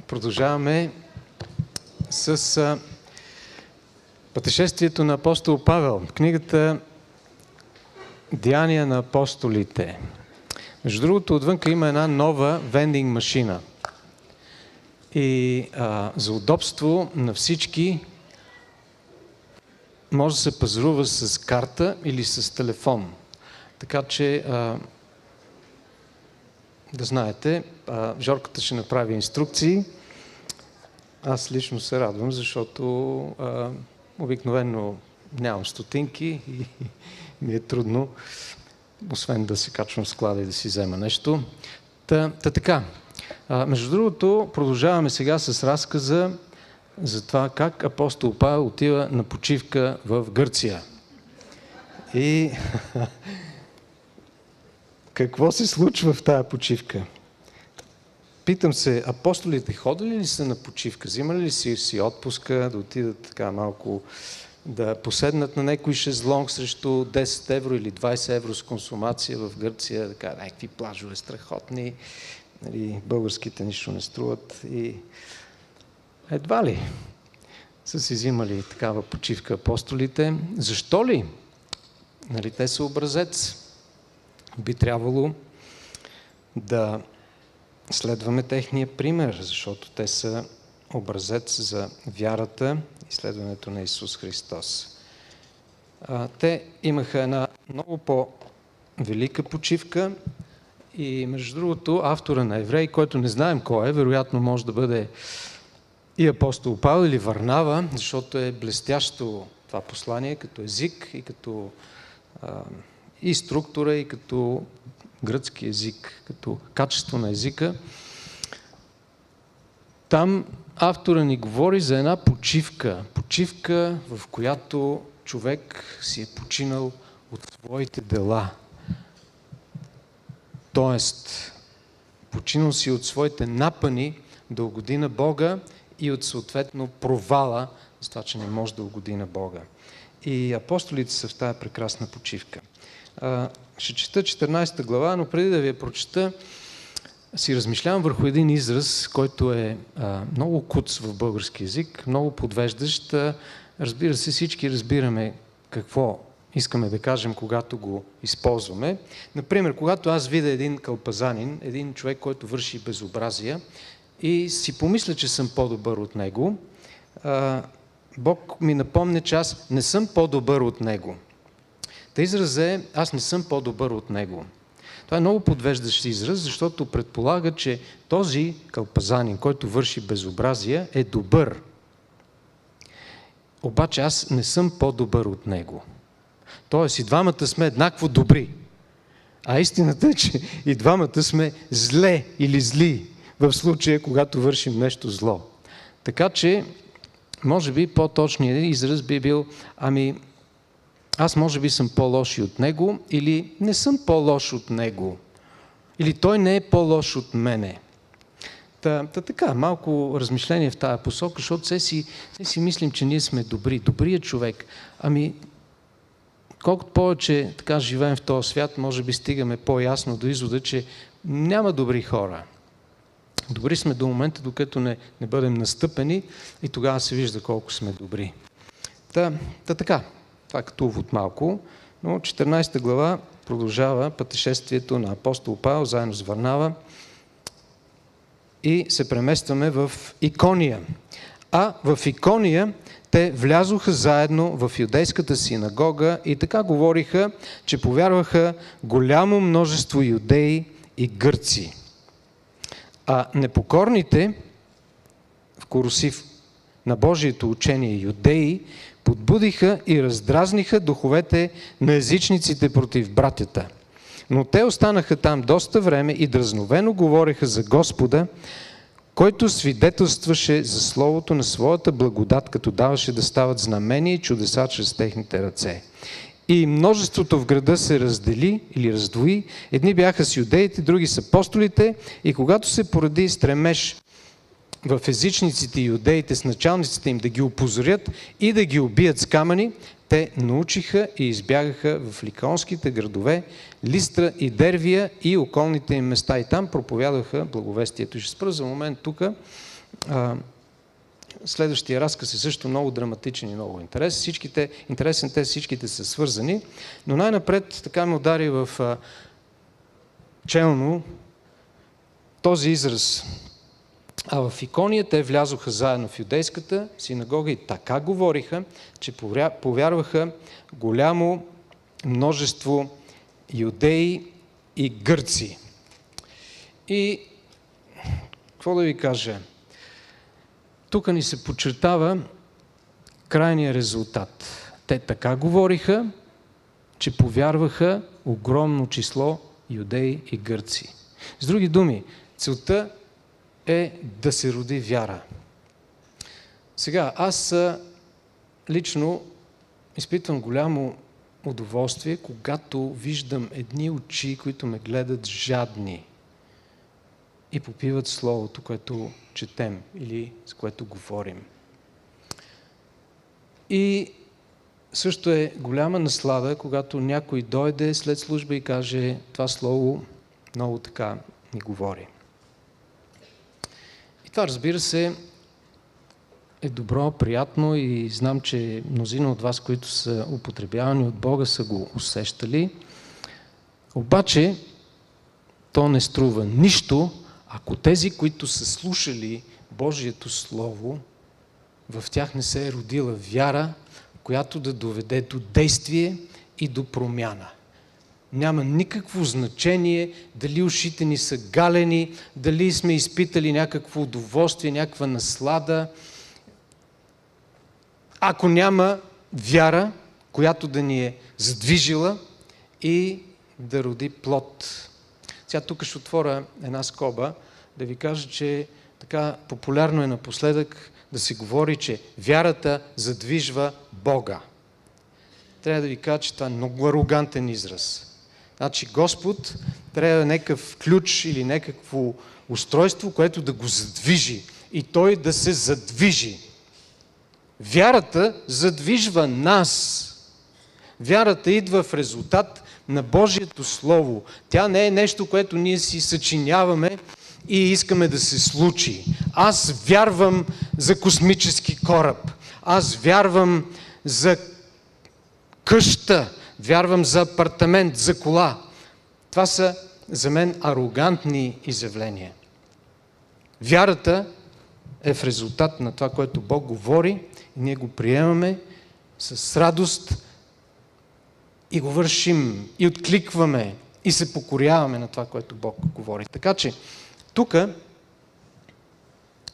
Продължаваме с пътешествието на апостол Павел. Книгата Деяния на апостолите. Между другото, отвънка има една нова вендинг машина. И за удобство на всички може да се пазарува с карта или с телефон. Така че да знаете, Жорката ще направи инструкции. Аз лично се радвам, защото обикновено нямам стотинки и ми е трудно, освен да се качвам в склада и да си взема нещо. Така. Между другото, продължаваме сега с разказа за това как апостол Павел отива на почивка в Гърция. И какво се случва в тая почивка? Питам се, апостолите ходили ли са на почивка? Взимали ли си отпуска, да отидат така малко, да поседнат на някой шезлонг срещу 10 евро или 20 евро с консумация в Гърция, така, някакви плажове страхотни, нали, българските нищо не струват и едва ли са си взимали такава почивка апостолите. Защо ли? Нали, те са образец. Би трябвало да следваме техния пример, защото те са образец за вярата и следването на Исус Христос. Те имаха една много по-велика почивка и между другото автора на Евреи, който не знаем кой е, вероятно може да бъде и апостол Павел или Варнава, защото е блестящо това послание като език и като и структура, и като гръцки език, като качество на езика. Там автора ни говори за една почивка. Почивка, в която човек си е починал от своите дела. Тоест, починал си от своите напъни да угоди на Бога и от съответно провала, за това, че не може да угоди на Бога. И апостолите са в тази прекрасна почивка. Ще чета 14 глава, но преди да ви я прочета, си размишлявам върху един израз, който е много куц в български език, много подвеждащ. Разбира се, всички разбираме какво искаме да кажем, когато го използваме. Например, когато аз видя един кълпазанин, един човек, който върши безобразия и си помисля, че съм по-добър от него, Бог ми напомня, че аз не съм по-добър от него. Та израз е, аз не съм по-добър от него. Това е много подвеждащ израз, защото предполага, че този кълпазанин, който върши безобразия, е добър. Обаче аз не съм по-добър от него. Тоест и двамата сме еднакво добри. А истината е, че и двамата сме зле или зли в случая, когато вършим нещо зло. Така че, може би по-точният израз би бил, аз може би съм по-лош от него или не съм по-лош от него. Или той не е по-лош от мене. Така, малко размишление в тази посока, защото все си мислим, че ние сме добри. Добрият човек. Колкото повече така живеем в този свят, може би стигаме по-ясно до извода, че няма добри хора. Добри сме до момента, докато не бъдем настъпени и тогава се вижда колко сме добри. Така. Това като увод малко, но 14 глава продължава пътешествието на апостол Павел заедно с Варнава и се преместваме в Икония. В Икония те влязоха заедно в юдейската синагога и така говориха, че повярваха голямо множество юдеи и гърци. А непокорните, в курсив на Божието учение юдеи, подбудиха и раздразниха духовете на езичниците против братята. Но те останаха там доста време и дразновено говореха за Господа, който свидетелстваше за словото на своята благодат, като даваше да стават знамения и чудеса чрез техните ръце. И множеството в града се раздели или раздвои. Едни бяха с юдеите, други с апостолите, и когато се породи стремеж в езичниците и юдеите с началниците им да ги опозорят и да ги убият с камъни, те научиха и избягаха в ликаонските градове, Листра и Дервия и околните им места. И там проповядваха благовестието. И ще спра за момент тук. Следващия разказ е също много драматичен и много интересен. Всичките са свързани, но най-напред така ме удари в челно този израз. А в Икония те влязоха заедно в юдейската синагога и така говориха, че повярваха голямо множество юдеи и гърци. И какво да ви кажа? Тук ни се подчертава крайния резултат. Те така говориха, че повярваха огромно число юдеи и гърци. С други думи, целта е да се роди вяра. Сега, аз лично изпитвам голямо удоволствие, когато виждам едни очи, които ме гледат жадни и попиват Словото, което четем или с което говорим. И също е голяма наслада, когато някой дойде след служба и каже: това Слово много така ни говори. И това, разбира се, е добро, приятно и знам, че мнозина от вас, които са употребявани от Бога, са го усещали. Обаче, то не струва нищо, ако тези, които са слушали Божието Слово, в тях не се е родила вяра, която да доведе до действие и до промяна. Няма никакво значение дали ушите ни са галени, дали сме изпитали някакво удоволствие, някаква наслада. Ако няма вяра, която да ни е задвижила и да роди плод. Сега тук ще отворя една скоба, да ви кажа, че така популярно е напоследък да се говори, че вярата задвижва Бога. Трябва да ви кажа, че това е много арогантен израз. Значи Господ трябва някакъв ключ или някакво устройство, което да го задвижи и той да се задвижи. Вярата задвижва нас. Вярата идва в резултат на Божието Слово. Тя не е нещо, което ние си съчиняваме и искаме да се случи. Аз вярвам за космически кораб. Аз вярвам за къща. Вярвам за апартамент, за кола. Това са за мен арогантни изявления. Вярата е в резултат на това, което Бог говори и ние го приемаме с радост и го вършим, и откликваме, и се покоряваме на това, което Бог говори. Така че, тук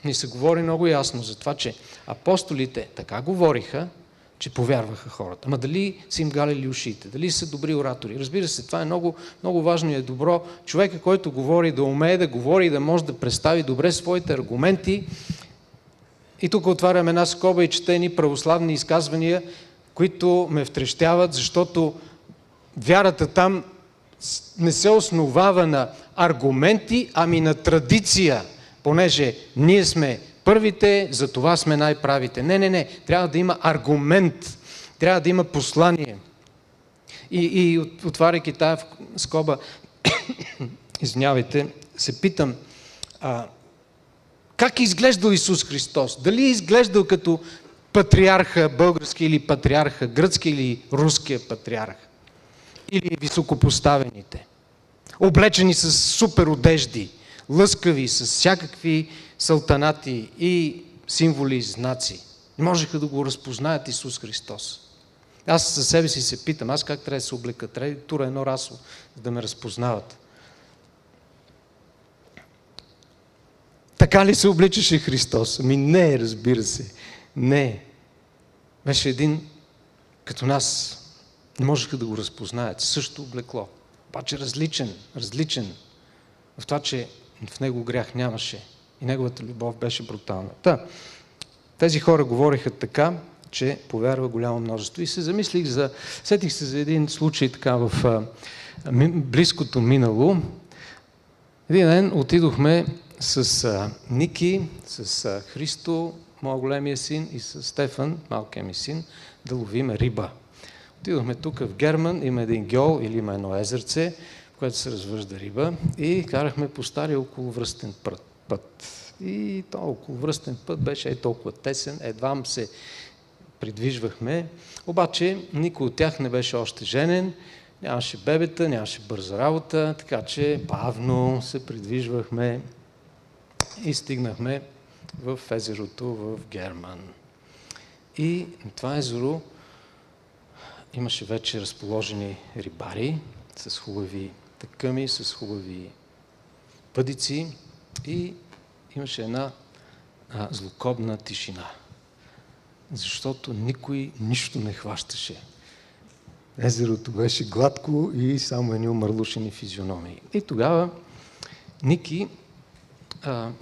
ни се говори много ясно за това, че апостолите така говориха, че повярваха хората. Ама дали са им галили ушите, дали са добри оратори. Разбира се, това е много, много важно и е добро. Човека, който говори, да умее да говори и да може да представи добре своите аргументи. И тук отварям една скоба и чета едни православни изказвания, които ме втрещяват, защото вярата там не се основава на аргументи, ами на традиция, понеже ние сме първите, за това сме най-правите. Не. Трябва да има аргумент, трябва да има послание. И отваряйки тая скоба, извинявайте, се питам, как е изглеждал Исус Христос? Дали е изглеждал като патриарха български или патриарха гръцки или руския патриарх? Или високопоставените? Облечени с супер одежди, лъскави, с всякакви салтанати и символи и знаци. Не можеха да го разпознаят Исус Христос. Аз за себе си се питам, аз как трябва да се облека? Трябва да тура едно расо, за да ме разпознават. Така ли се обличаше Христос? Ами не, разбира се. Не. Беше един като нас. Не можеха да го разпознаят. Също облекло. Обаче различен. В това, че в него грях нямаше. И неговата любов беше брутална. Тези хора говориха така, че повярва голямо множество. И се замислих сетих се за един случай така в близкото минало. Един ден отидохме с Ники, с Христо, моят големия син, и с Стефан, малкият ми син, да ловим риба. Отидохме тук в Герман, има един гьол или има едно езерце, в което се развъжда риба, и карахме по стария околовръстен път. И то околовръстен път беше толкова тесен, едвам се придвижвахме. Обаче никой от тях не беше още женен, нямаше бебета, нямаше бърза работа, така че бавно се придвижвахме и стигнахме в езерото в Герман. И на това езеро имаше вече разположени рибари с хубави такъми, с хубави въдици и имаше една злокобна тишина. Защото никой нищо не хващаше. Езерото беше гладко и само едни омърлушени физиономии. И тогава Ники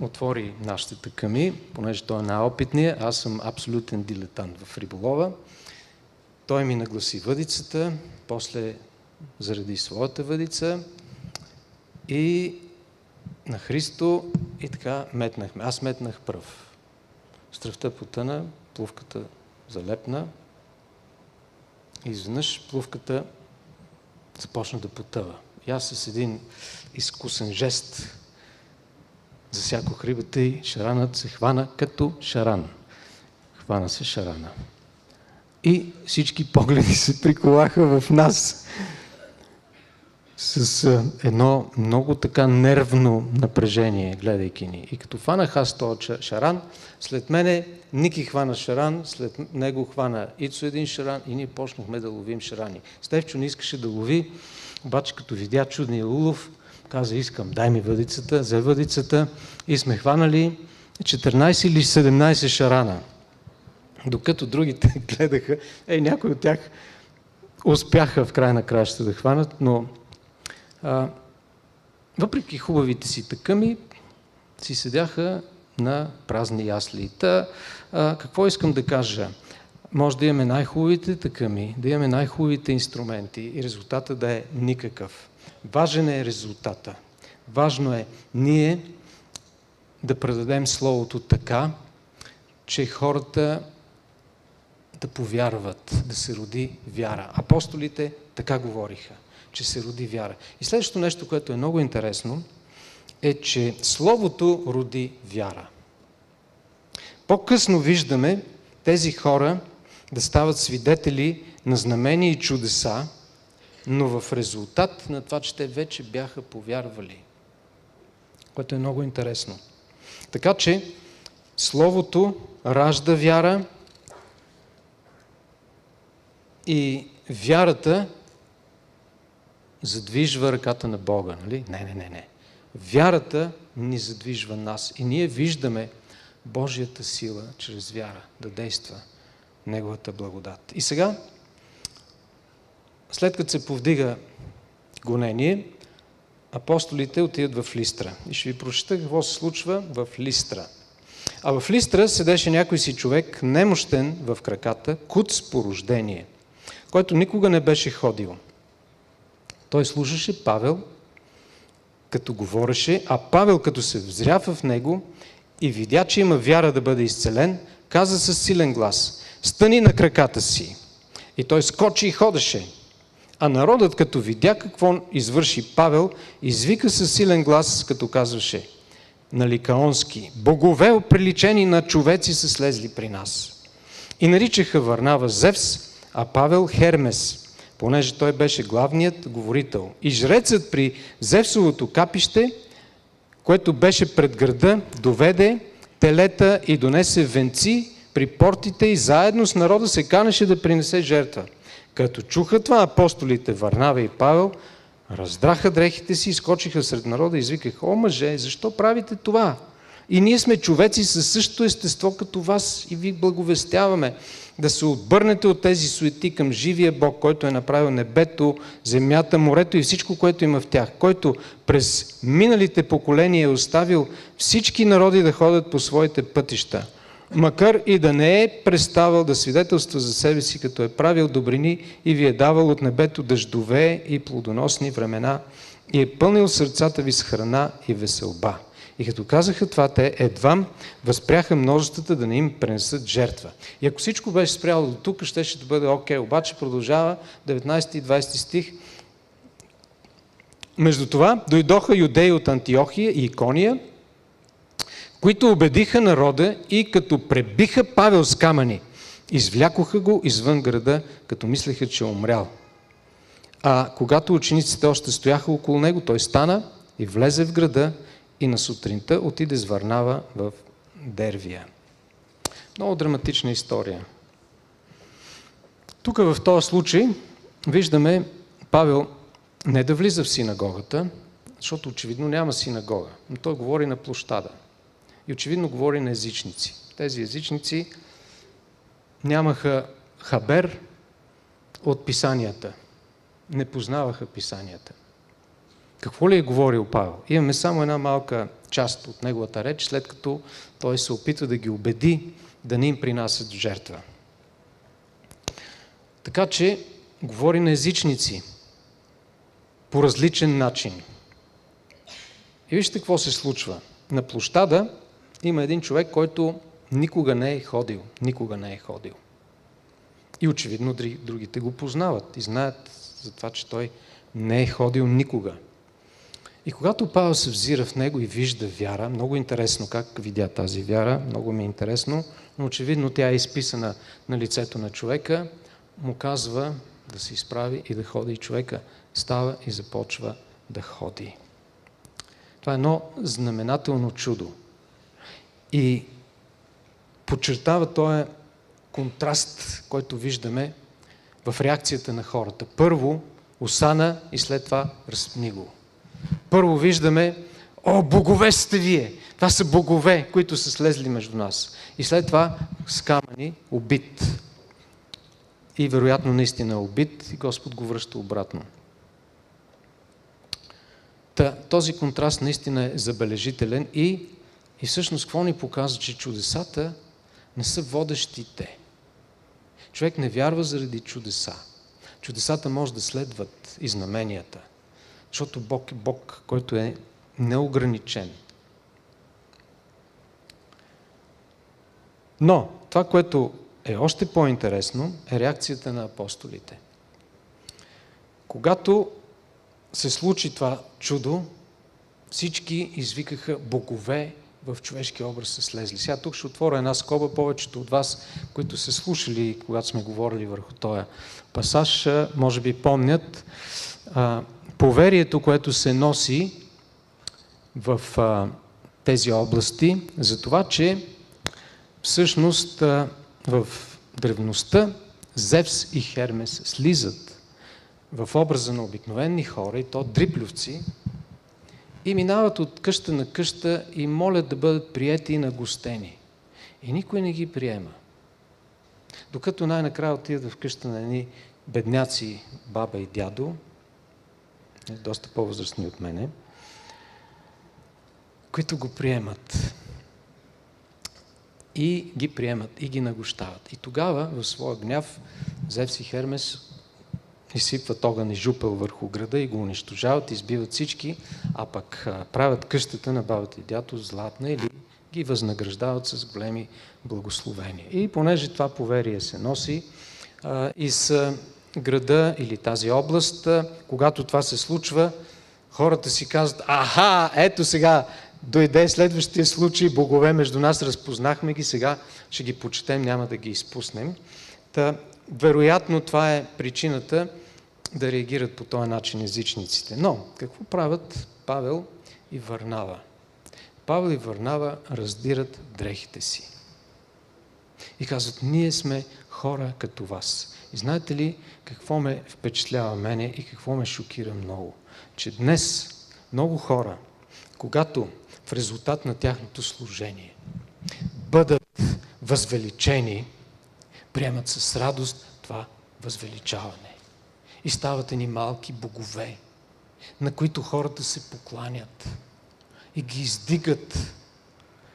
отвори нашите такъми, понеже той е най-опитният, аз съм абсолютен дилетант в риболова. Той ми нагласи въдицата, после заради своята въдица и на Христо и така метнахме. Аз метнах пръв. Стръвта потъна, плувката залепна и изведнъж плувката започна да потъва. И аз с един изкусен жест засякох рибата и шаранът се хвана като шаран. Хвана се шарана. И всички погледи се приколаха в нас с едно много така нервно напрежение, гледайки ни. И като хванах аз този шаран, след мене Ники хвана шаран, след него хвана Ицо един шаран и ние почнахме да ловим шарани. Стефчо не искаше да лови, обаче като видя чудния улов, каза, искам, дай ми въдицата, взе въдицата и сме хванали 14 или 17 шарана. Докато другите гледаха, някои от тях успяха в край на краищата да хванат, но въпреки хубавите си такъми, си седяха на празни ясли. Какво искам да кажа? Може да имаме най-хубавите такъми, да имаме най-хубавите инструменти и резултата да е никакъв. Важен е резултата. Важно е ние да предадем Словото така, че хората да повярват, да се роди вяра. Апостолите така говориха, че се роди вяра. И следващото нещо, което е много интересно, е, че Словото роди вяра. По-късно виждаме тези хора да стават свидетели на знамения и чудеса, но в резултат на това, че те вече бяха повярвали, което е много интересно. Така че Словото ражда вяра и вярата задвижва ръката на Бога, нали? Не. Вярата ни задвижва нас и ние виждаме Божията сила чрез вяра да действа Неговата благодат. И сега, след като се повдига гонение, апостолите отидат в Листра. И ще ви прочета какво се случва в Листра. А в Листра седеше някой си човек, немощен в краката, куц по рождение, който никога не беше ходил. Той слушаше Павел, като говореше, а Павел, като се взря в него и видя, че има вяра да бъде изцелен, каза със силен глас: стани на краката си. И той скочи и ходеше. А народът, като видя какво извърши Павел, извика със силен глас, като казваше на ликаонски: богове, оприличени на човеци, са слезли при нас. И наричаха Варнава Зевс, а Павел Хермес, понеже той беше главният говорител. И жрецът при Зевсовото капище, което беше пред града, доведе телета и донесе венци при портите и заедно с народа се канеше да принесе жертва. Като чуха това, апостолите Варнава и Павел раздраха дрехите си, скочиха сред народа и извикаха: о, мъже, защо правите това? И ние сме човеци със същото естество като вас и ви благовестяваме да се отбърнете от тези суети към живия Бог, който е направил небето, земята, морето и всичко, което има в тях, който през миналите поколения е оставил всички народи да ходят по своите пътища, макар и да не е преставал да свидетелства за себе си, като е правил добрини и ви е давал от небето дъждове и плодоносни времена и е пълнил сърцата ви с храна и веселба. И като казаха това, те едвам възпряха множествата да не им пренесат жертва. И ако всичко беше спряло до тук, щеше да бъде окей. Обаче продължава 19 и 20 стих. Между това дойдоха юдеи от Антиохия и Икония, които убедиха народа и като пребиха Павел с камъни, извлякоха го извън града, като мислеха, че е умрял. А когато учениците още стояха около него, той стана и влезе в града и на сутринта отиде с Варнава в Дервия. Много драматична история. Тук в този случай виждаме Павел не да влиза в синагогата, защото очевидно няма синагога, но той говори на площада. И очевидно говори на езичници. Тези езичници нямаха хабер от писанията. Не познаваха писанията. Какво ли е говорил Павел? Имаме само една малка част от неговата реч, след като той се опитва да ги убеди да не им принасят в жертва. Така че говори на езичници по различен начин. И вижте какво се случва. На площада има един човек, който никога не е ходил. Никога не е ходил. И очевидно другите го познават и знаят за това, че той не е ходил никога. И когато Павел се взира в него и вижда вяра, много интересно как видя тази вяра, много ми е интересно, но очевидно тя е изписана на лицето на човека, му казва да се изправи и да ходи. И човека става и започва да ходи. Това е едно знаменателно чудо. И подчертава този контраст, който виждаме в реакцията на хората. Първо осана и след това разпни го. Първо виждаме, богове сте вие! Това са богове, които са слезли между нас. И след това с камъни убит. И вероятно наистина е убит и Господ го връща обратно. Този контраст наистина е забележителен и всъщност какво ни показва, че чудесата не са водещите. Човек не вярва заради чудеса. Чудесата може да следват и знаменията, защото Бог е Бог, който е неограничен. Но това, което е още по-интересно, е реакцията на апостолите. Когато се случи това чудо, всички извикаха богове в човешки образ са слезли. Сега тук ще отворя една скоба. Повечето от вас, които са слушали, когато сме говорили върху този пасаж, може би помнят поверието, което се носи в тези области, за това, че всъщност в древността Зевс и Хермес слизат в образа на обикновени хора, и то дриплювци, и минават от къща на къща и молят да бъдат приети и нагостени. И никой не ги приема. Докато най-накрая отидат в къща на едни бедняци, баба и дядо, доста по-възрастни от мене, които го приемат. И ги приемат, и ги нагощават. И тогава, в своя гняв, Зевс и Хермес изсипват огън и жупел върху града и го унищожават, избиват всички, а пък правят къщата на бабата и дядо златна или ги възнаграждават с големи благословения. И понеже това поверие се носи из града или тази област, когато това се случва, хората си казват: аха, ето сега дойде следващия случай, богове между нас, разпознахме ги, сега ще ги почетем, няма да ги изпуснем. Вероятно това е причината да реагират по този начин езичниците. Но какво правят Павел и Варнава? Павел и Варнава раздират дрехите си. И казват: ние сме хора като вас. И знаете ли какво ме впечатлява мене и какво ме шокира много? Че днес много хора, когато в резултат на тяхното служение бъдат възвеличени, приемат с радост това възвеличаване. И стават едни малки богове, на които хората се покланят и ги издигат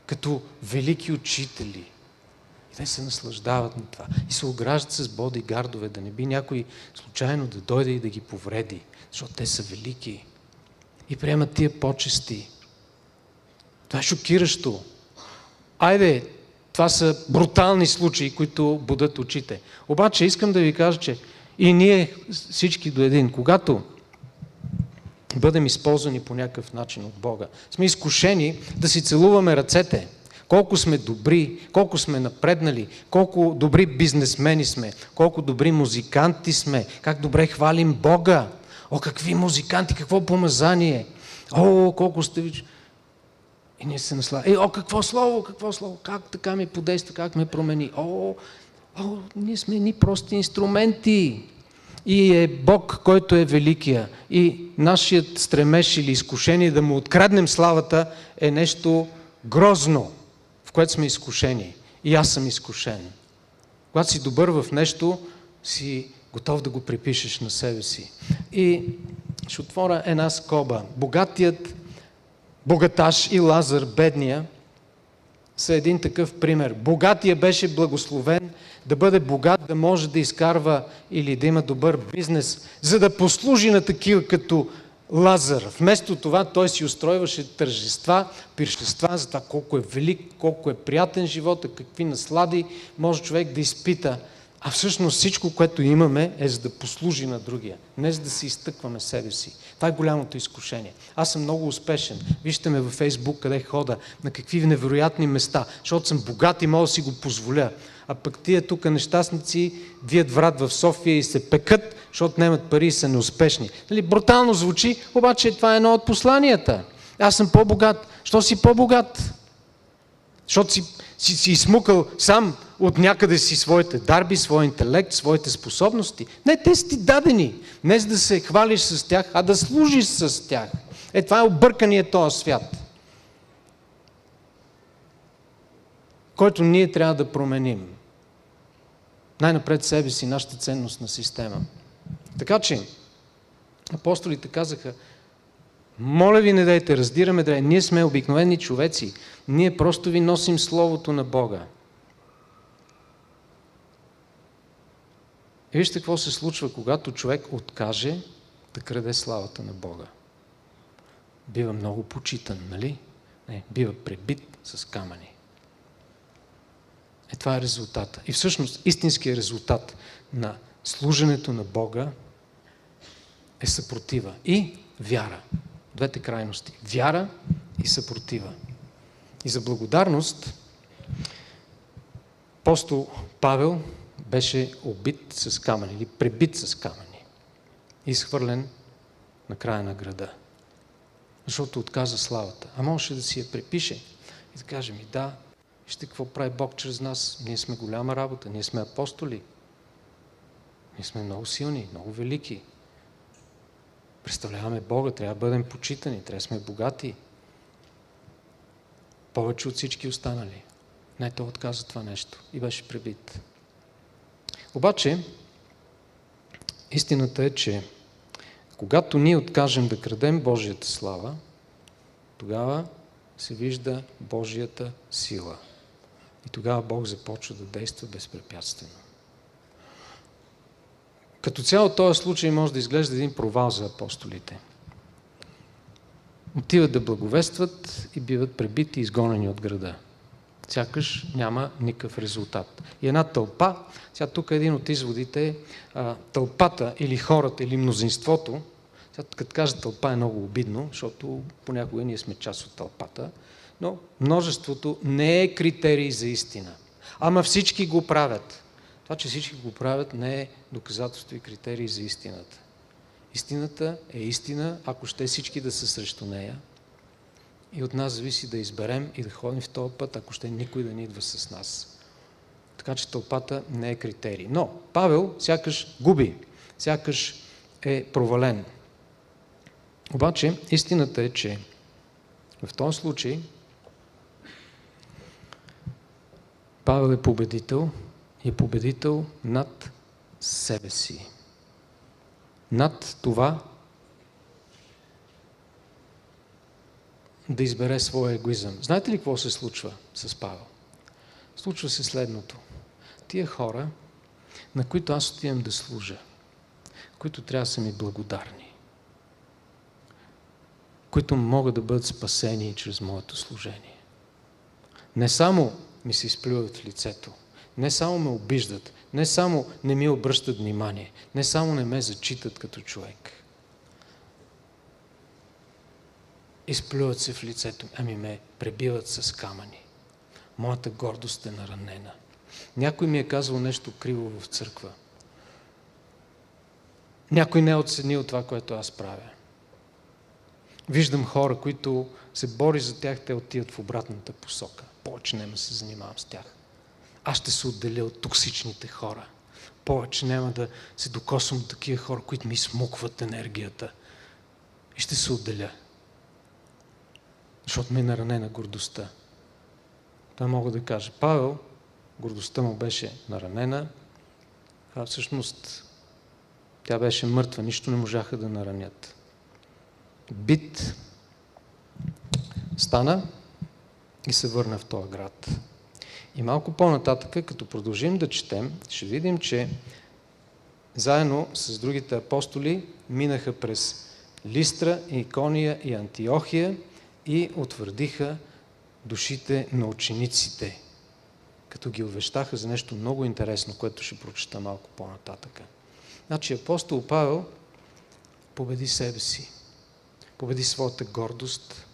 като велики учители. И те се наслаждават на това. И се ограждат с бодигардове, да не би някой случайно да дойде и да ги повреди, защото те са велики. И приемат тия почести. Това е шокиращо. Айде, това са брутални случаи, които будат очите. Обаче искам да ви кажа, че и ние всички до един, когато бъдем използвани по някакъв начин от Бога, сме изкушени да си целуваме ръцете колко сме добри, колко сме напреднали, колко добри бизнесмени сме, колко добри музиканти сме, как добре хвалим Бога. О, какви музиканти, какво помазание! О, колко сте ви... И ние се наслаждаме. О, какво слово, как така ми подейства, как ме промени. Ние сме едни прости инструменти. И е Бог, който е великия. И нашият стремеж или изкушение да му откраднем славата е нещо грозно, в което сме изкушени. И аз съм изкушен. Когато си добър в нещо, си готов да го припишеш на себе си. И ще отворя една скоба. Богаташ и Лазар, бедния, са един такъв пример. Богатия беше благословен да бъде богат, да може да изкарва или да има добър бизнес, за да послужи на такива като Лазар. Вместо това той си устройваше тържества, пиршества за това колко е велик, колко е приятен живота, какви наслади може човек да изпита. А всъщност всичко, което имаме, е за да послужи на другия, не за да се изтъкваме себе си. Това е голямото изкушение. Аз съм много успешен. Вижте ме във Фейсбук, къде хода, на какви невероятни места, защото съм богат и мога да си го позволя. А пък тия тук нещастници вият врат в София и се пекат, защото немат пари и са неуспешни. Брутално звучи, обаче това е едно от посланията. Аз съм по-богат. Що си по-богат? Защото си изсмукал сам от някъде си своите дарби, своя интелект, своите способности. Не, те са ти дадени. Не за да се хвалиш с тях, а да служиш с тях. Това е обърканият този свят, който ние трябва да променим. Най-напред себе си, нашата ценностна система. Така че, апостолите казаха, моля ви, не дайте, раздираме древе. Ние сме обикновени човеци. Ние просто ви носим Словото на Бога. И вижте какво се случва, когато човек откаже да краде славата на Бога. Бива много почитан, нали? Не, бива пребит с камъни. Това е резултата. И всъщност истинският резултат на служенето на Бога е съпротива и вяра. Двете крайности. Вяра и съпротива. И за благодарност апостол Павел беше убит с камъни или пребит с камъни и изхвърлен на края на града. Защото отказа славата. А можеше да си я препише и да каже ми, да, вижте какво прави Бог чрез нас. Ние сме голяма работа, ние сме апостоли. Ние сме много силни, много велики. Представляваме Бога, трябва да бъдем почитани, трябва да сме богати. Повече от всички останали. Не, той отказа това нещо и беше пребит. Обаче, истината е, че когато ние откажем да крадем Божията слава, тогава се вижда Божията сила. И тогава Бог започва да действа безпрепятствено. Като цяло този случай може да изглежда един провал за апостолите. Отиват да благовестват и биват пребити и изгонени от града. Сякаш няма никакъв резултат. И една тълпа, сега тук един от изводите е тълпата или хората или мнозинството. Сега като кажа тълпа е много обидно, защото понякога ние сме част от тълпата, но множеството не е критерий за истина. Ама всички го правят. Това, че всички го правят, не е доказателство и критерий за истината. Истината е истина, ако ще всички да са срещу нея. И от нас зависи да изберем и да ходим в този път, ако ще никой да не идва с нас. Така че тълпата не е критерий. Но Павел сякаш губи, сякаш е провален. Обаче истината е, че в този случай Павел е победител и е победител над себе си. Над това да избере своя егоизъм. Знаете ли какво се случва с Павел? Случва се следното. Тия хора, на които аз отивам да служа, които трябва да са ми благодарни, които могат да бъдат спасени чрез моето служение. Не само ми се изплюват в лицето, не само ме обиждат, не само не ми обръщат внимание, не само не ме зачитат като човек. Изплюват се в лицето, ами ме пребиват с камъни. Моята гордост е наранена. Някой ми е казал нещо криво в църква. Някой не е оценил това, което аз правя. Виждам хора, които се бори за тях, те отиват в обратната посока. Повече няма се занимавам с тях. Аз ще се отделя от токсичните хора. Повече няма да се докосвам до такива хора, които ми измукват енергията. И ще се отделя. Защото ме е наранена гордостта. Това мога да кажа. Павел, гордостта му беше наранена, а всъщност тя беше мъртва, нищо не можаха да наранят. Бит стана и се върна в този град. И малко по-нататък, като продължим да четем, ще видим, че заедно с другите апостоли минаха през Листра, Икония и Антиохия и утвърдиха душите на учениците, като ги увещаха за нещо много интересно, което ще прочета малко по-нататък. Значи апостол Павел победи себе си, победи своята гордост.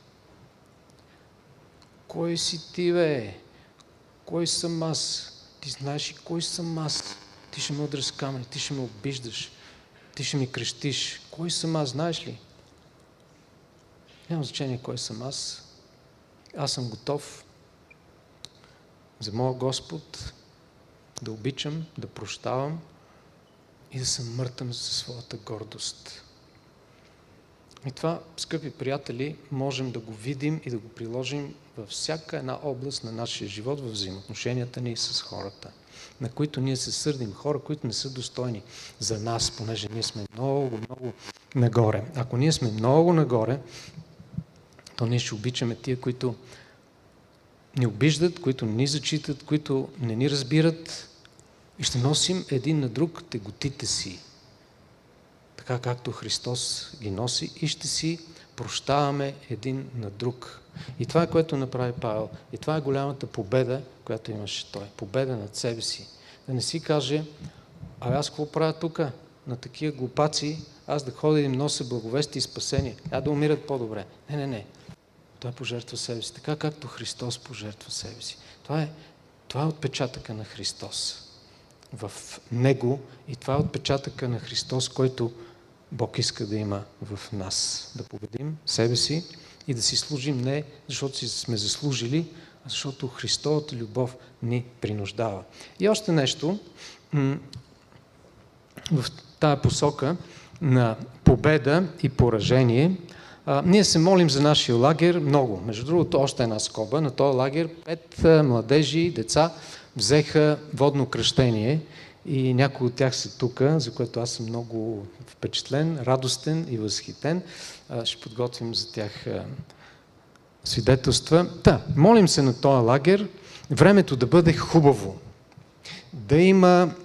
Кой си ти, бе? Кой съм аз? Ти знаеш и кой съм аз? Ти ще ме удряш с камъни, ти ще ме обиждаш, ти ще ми крещиш. Кой съм аз, знаеш ли? Няма значение кой съм аз. Аз съм готов за моя Господ да обичам, да прощавам и да съм мъртъм за своята гордост. И това, скъпи приятели, можем да го видим и да го приложим във всяка една област на нашия живот, в взаимоотношенията ни с хората, на които ние се сърдим, хора, които не са достойни за нас, понеже ние сме много, много нагоре. Ако ние сме много нагоре, то ние ще обичаме тия, които ни обиждат, които не ни зачитат, които не ни разбират и ще носим един на друг теготите си, така както Христос ги носи и ще си прощаваме един на друг. И това е, което направи Павел. И това е голямата победа, която имаше той. Победа над себе си. Да не си каже, аз какво правя тук? На такива глупаци, аз да ходя и им нося благовестие и спасение. Да умират по-добре. Не. Той пожертва себе си, така както Христос пожертва себе си. Това е отпечатъка на Христос в Него и това е отпечатъка на Христос, който Бог иска да има в нас. Да победим себе си и да си служим не защото си сме заслужили, а защото Христовата любов ни принуждава. И още нещо в тая посока на победа и поражение. Ние се молим за нашия лагер много. Между другото, още една скоба. На този лагер 5 младежи, деца взеха водно кръщение и някои от тях са тук, за което аз съм много впечатлен, радостен и възхитен. Ще подготвим за тях свидетелства. Молим се на този лагер времето да бъде хубаво, да има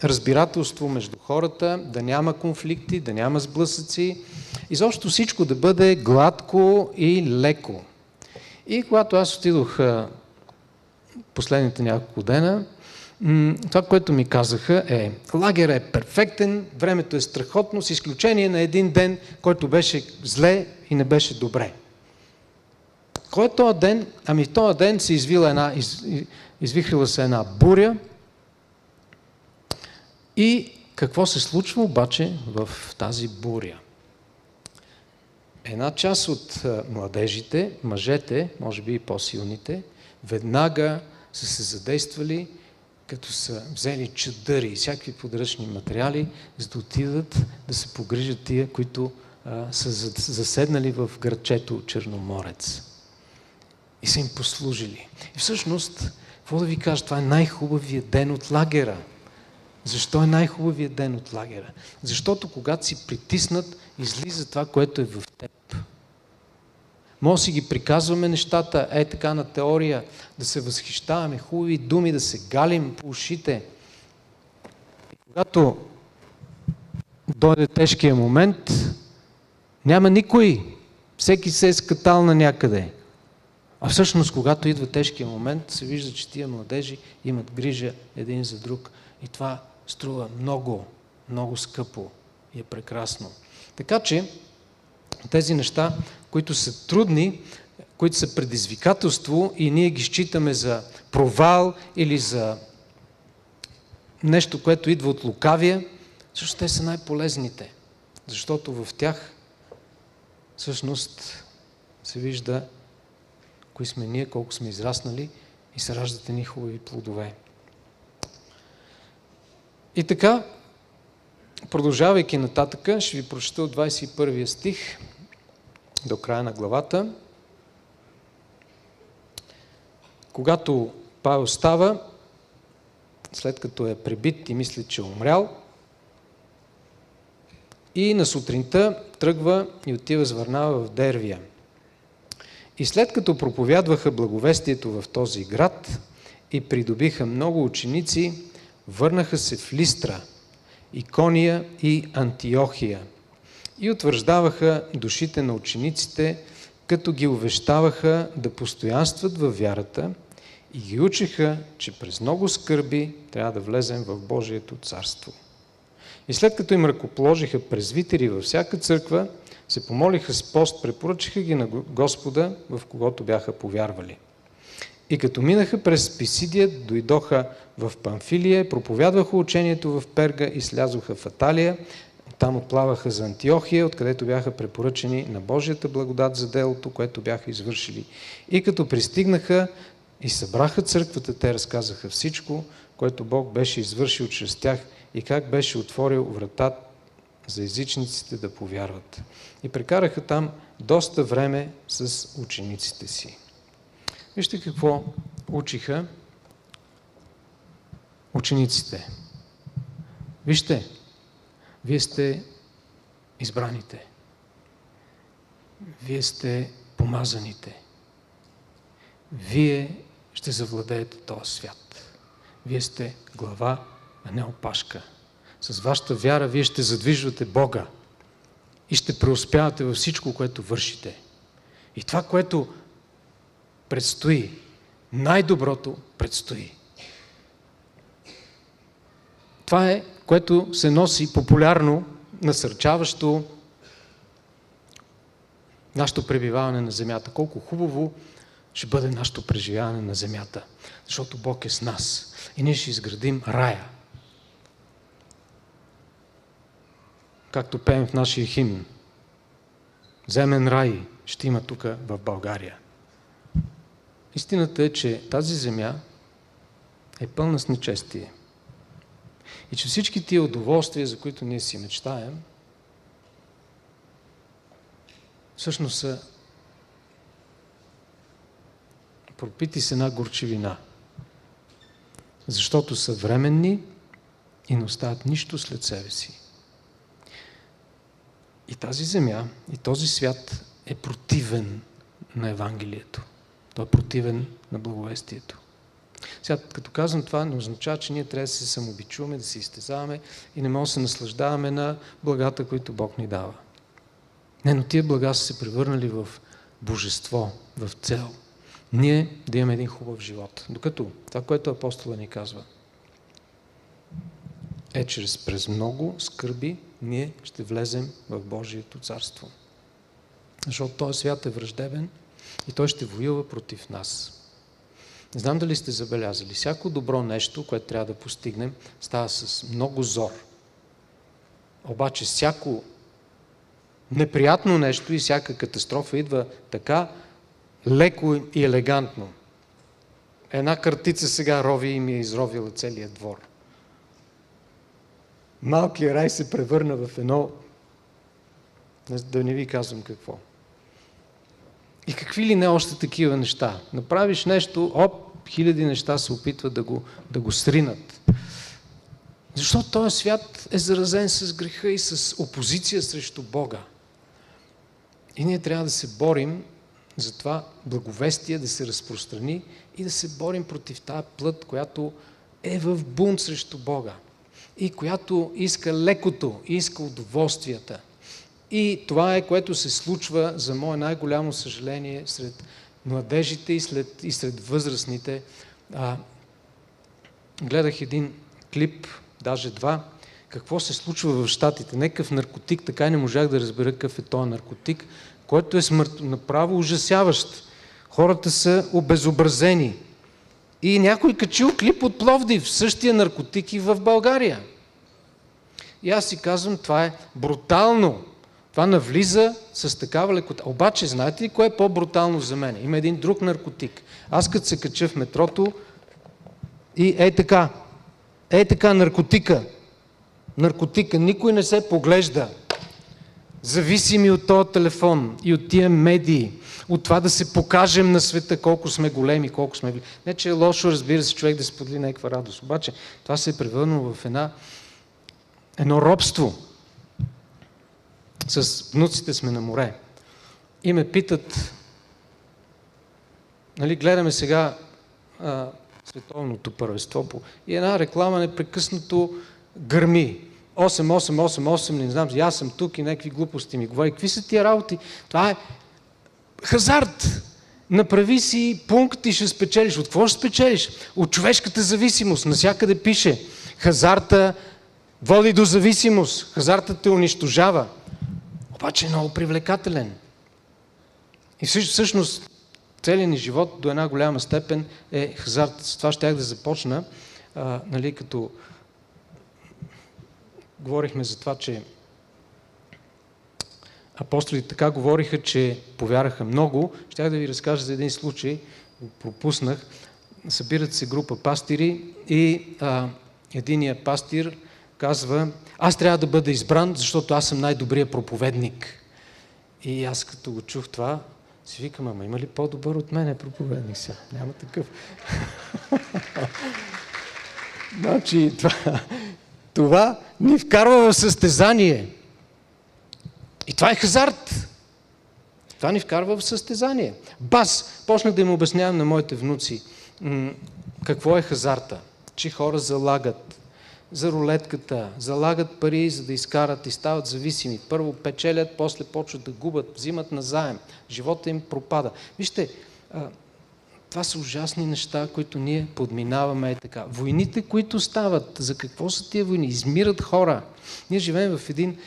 разбирателство между хората, да няма конфликти, да няма сблъсъци, изобщо всичко да бъде гладко и леко. И когато аз отидох последните няколко дена, това, което ми казаха е, лагерът е перфектен, времето е страхотно, с изключение на един ден, който беше зле и не беше добре. Кой е този ден? В този ден се извихрила се една буря. И какво се случва обаче в тази буря? Една част от младежите, мъжете, може би и по-силните, веднага са се задействали, като са взели чадъри и всякакви подръчни материали, за да отидат да се погрижат тия, които са заседнали в градчето Черноморец. И са им послужили. И всъщност, какво да ви кажа, това е най-хубавият ден от лагера. Защо е най-хубавият ден от лагера? Защото когато си притиснат, излиза това, което е в теб. Може да си ги приказваме нещата, така на теория, да се възхищаваме, хубави думи, да се галим по ушите. И когато дойде тежкия момент, няма никой. Всеки се е скатал на някъде. А всъщност, когато идва тежкия момент, се вижда, че тия младежи имат грижа един за друг. И това струва много, много скъпо и е прекрасно. Така че, тези неща, които са трудни, които са предизвикателство и ние ги считаме за провал или за нещо, което идва от лукавия, също те са най-полезните, защото в тях всъщност се вижда кои сме ние, колко сме израснали и се раждат едни хубави плодове. И така, продължавайки нататъка, ще ви прочета от 21 стих до края на главата. Когато Павел става, след като е пребит и мисли, че е умрял, и на сутринта тръгва и отива с Варнава в Дервия. И след като проповядваха благовестието в този град и придобиха много ученици, върнаха се в Листра, Икония и Антиохия и утвърждаваха душите на учениците, като ги увещаваха да постоянстват във вярата и ги учеха, че през много скърби трябва да влезем в Божието царство. И след като им ръкоположиха презвитери във всяка църква, се помолиха с пост, препоръчаха ги на Господа, в когото бяха повярвали. И като минаха през Писидия, дойдоха в Памфилия, проповядваха учението в Перга и слязоха в Аталия. Там отплаваха за Антиохия, откъдето бяха препоръчени на Божията благодат за делото, което бяха извършили. И като пристигнаха и събраха църквата, те разказаха всичко, което Бог беше извършил чрез тях и как беше отворил врата за езичниците да повярват. И прекараха там доста време с учениците си. Вижте какво учиха учениците. Вижте, вие сте избраните. Вие сте помазаните. Вие ще завладеете този свят. Вие сте глава, а не опашка. С вашата вяра вие ще задвижвате Бога и ще преуспявате във всичко, което вършите. И това, което предстои, най-доброто предстои. Това е, което се носи популярно, насърчаващо нашето пребиваване на земята. Колко хубаво ще бъде нашето преживяване на земята. Защото Бог е с нас. И ние ще изградим рая. Както пеем в нашия химн. Земен рай ще има тук в България. Истината е, че тази земя е пълна с нечестие. И че всички тия удоволствия, за които ние си мечтаем, всъщност са пропити с една горчивина. Защото са временни и не остават нищо след себе си. И тази земя, и този свят е противен на Евангелието. Той е противен на благовестието. Сега, като казвам това, не означава, че ние трябва да се самообичуваме, да се изтезаваме и не можем да се наслаждаваме на благата, които Бог ни дава. Не, но тия блага са се превърнали в божество, в цел. Ние да имаме един хубав живот. Докато това, което апостола ни казва, е чрез през много скърби ние ще влезем в Божието царство. Защото този свят е враждебен и той ще воюва против нас. Не знам дали сте забелязали, всяко добро нещо, което трябва да постигнем, става с много зор. Обаче всяко неприятно нещо и всяка катастрофа идва така леко и елегантно. Една картица сега рови и ми е изровила целият двор. Малкият рай се превърна в едно, да не ви казвам какво. И какви ли не още такива неща. Направиш нещо, хиляди неща се опитват да го сринат. Защото този свят е заразен с греха и с опозиция срещу Бога. И ние трябва да се борим за това благовестие да се разпространи и да се борим против тази плът, която е в бунт срещу Бога и която иска лекото, иска удоволствията. И това е, което се случва, за мое най-голямо съжаление, сред младежите и сред възрастните. Гледах един клип, даже два, какво се случва в Щатите. Некъв наркотик, така и не можах да разбера какъв е този наркотик, който е направо ужасяващ. Хората са обезобразени. И някой качил клип от Пловдив, същия наркотик и в България. И аз си казвам, това е брутално. Това навлиза с такава лекота. Обаче, знаете ли кое е по-брутално за мен? Има един друг наркотик. Аз като се кача в метрото и така, наркотика, никой не се поглежда. Зависими от този телефон и от тия медии, от това да се покажем на света колко сме големи, колко сме... Не, че е лошо, разбира се, човек да сподели някаква радост. Обаче това се е превърнало в едно робство. С внуците сме на море. И ме питат, гледаме сега световното първенство и една реклама непрекъснато гърми. 8, не знам, аз съм тук и някакви глупости ми говори. Какви са тия работи? Това е хазарт. Направи си пункт и ще спечелиш. От какво ще спечелиш? От човешката зависимост. Навсякъде пише. Хазарта води до зависимост. Хазартът те унищожава. Обаче е много привлекателен. И всъщност целият ни живот до една голяма степен е хазарт. С това щях да започна, като говорихме за това, че апостолите така говориха, че повярваха много. Щях да ви разкажа за един случай, пропуснах. Събират се група пастири и единият пастир казва, аз трябва да бъда избран, защото аз съм най-добрият проповедник. И аз като го чух това, си викам, ама има ли по-добър от мене проповедник сега? Няма такъв. Значи това ни вкарва в състезание. И това е хазарт. Това ни вкарва в състезание. Почнах да им обяснявам на моите внуци какво е хазарта. Че хора залагат за рулетката, залагат пари, за да изкарат и стават зависими. Първо печелят, после почват да губят, взимат назаем. Живота им пропада. Вижте, това са ужасни неща, които ние подминаваме така. Войните, които стават, за какво са тия войни? Измират хора. Ние живеем в един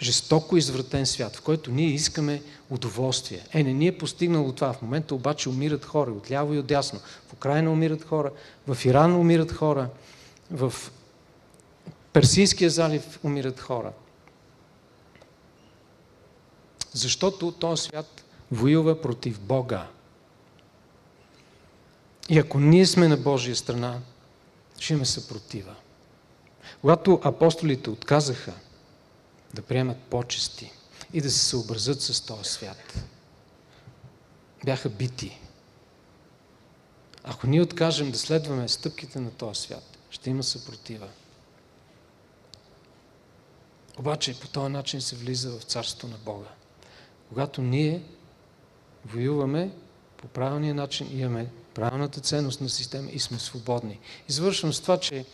жестоко извратен свят, в който ние искаме удоволствие. Не ни е постигнало това. В момента обаче умират хора, отляво и отдясно. В Украйна умират хора, в Иран умират хора, в Персийския залив умират хора. Защото този свят воюва против Бога. И ако ние сме на Божия страна, ще имаме съпротива. Когато апостолите отказаха да приемат почести и да се съобразят с този свят, бяха бити. Ако ние откажем да следваме стъпките на този свят, ще има съпротива. Обаче по този начин се влиза в царството на Бога. Когато ние воюваме по правилния начин, имаме правилната ценност на система и сме свободни. Извършвам с това, че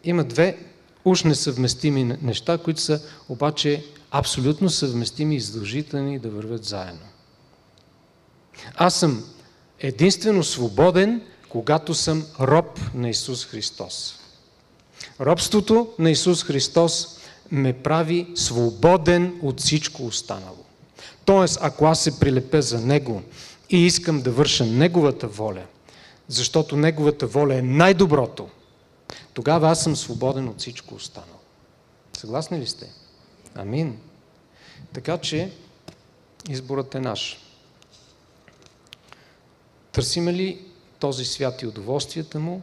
има две уж несъвместими неща, които са обаче абсолютно съвместими и задължителни да вървят заедно. Аз съм единствено свободен, когато съм роб на Исус Христос. Робството на Исус Христос ме прави свободен от всичко останало. Тоест, ако аз се прилепя за Него и искам да върша Неговата воля, защото Неговата воля е най-доброто, тогава аз съм свободен от всичко останало. Съгласни ли сте? Амин. Така че изборът е наш. Търсиме ли този свят и удоволствията му,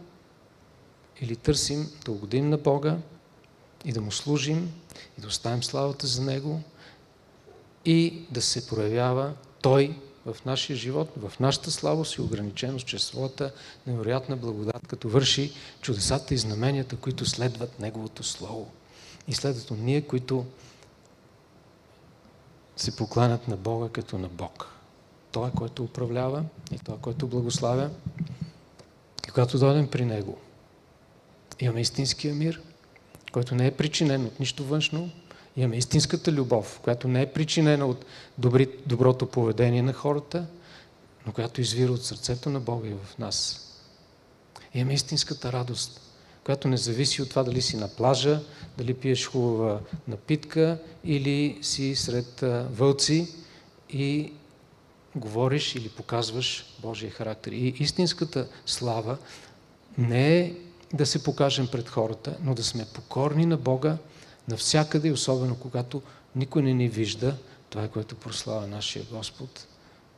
или търсим да угодим на Бога и да му служим и да оставим славата за Него и да се проявява Той в нашия живот, в нашата слабост и ограниченост чрез своята невероятна благодат, като върши чудесата и знаменията, които следват Неговото Слово. И следват ние, които се покланят на Бога като на Бог. Той, който управлява и Той, който благославя. И когато дойдем при Него, имаме истинския мир, който не е причинен от нищо външно. Имаме истинската любов, която не е причинена от доброто поведение на хората, но която извира от сърцето на Бога и в нас. Имаме истинската радост, която не зависи от това дали си на плажа, дали пиеш хубава напитка или си сред вълци и говориш или показваш Божия характер. И истинската слава не е да се покажем пред хората, но да сме покорни на Бога навсякъде, и особено когато никой не ни вижда. Това е, което прославя нашия Господ,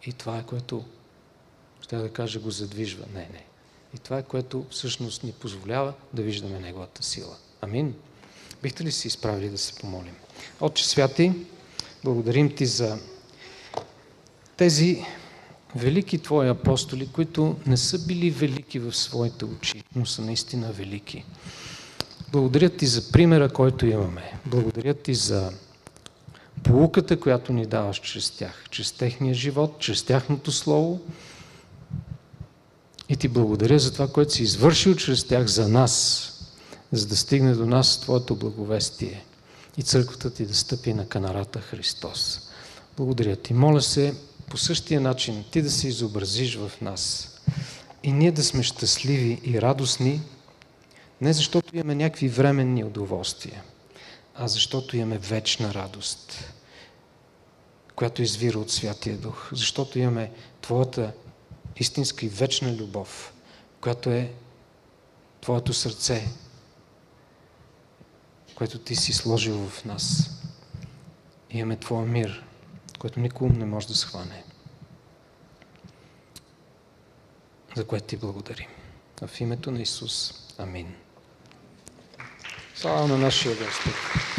и това е, което, ще да кажа, го задвижва. Не. И това е, което всъщност ни позволява да виждаме Неговата сила. Амин. Бихте ли се изправили да се помолим? Отче святи, благодарим Ти за тези велики Твои апостоли, които не са били велики в своите очи, но са наистина велики. Благодаря Ти за примера, който имаме. Благодаря Ти за поуката, която ни даваш чрез тях, чрез техния живот, чрез тяхното слово. И Ти благодаря за това, което си извършил чрез тях за нас, за да стигне до нас Твоето благовестие и църквата Ти да стъпи на канарата Христос. Благодаря Ти. Моля се по същия начин Ти да се изобразиш в нас и ние да сме щастливи и радостни, не защото имаме някакви временни удоволствия, а защото имаме вечна радост, която извира от Святия Дух, защото имаме Твоята истинска и вечна любов, която е Твоето сърце, което Ти си сложил в нас. И имаме Твоя мир, който никой не може да схване. За което Ти благодарим. В името на Исус. Амин. Слава на нашия Господ.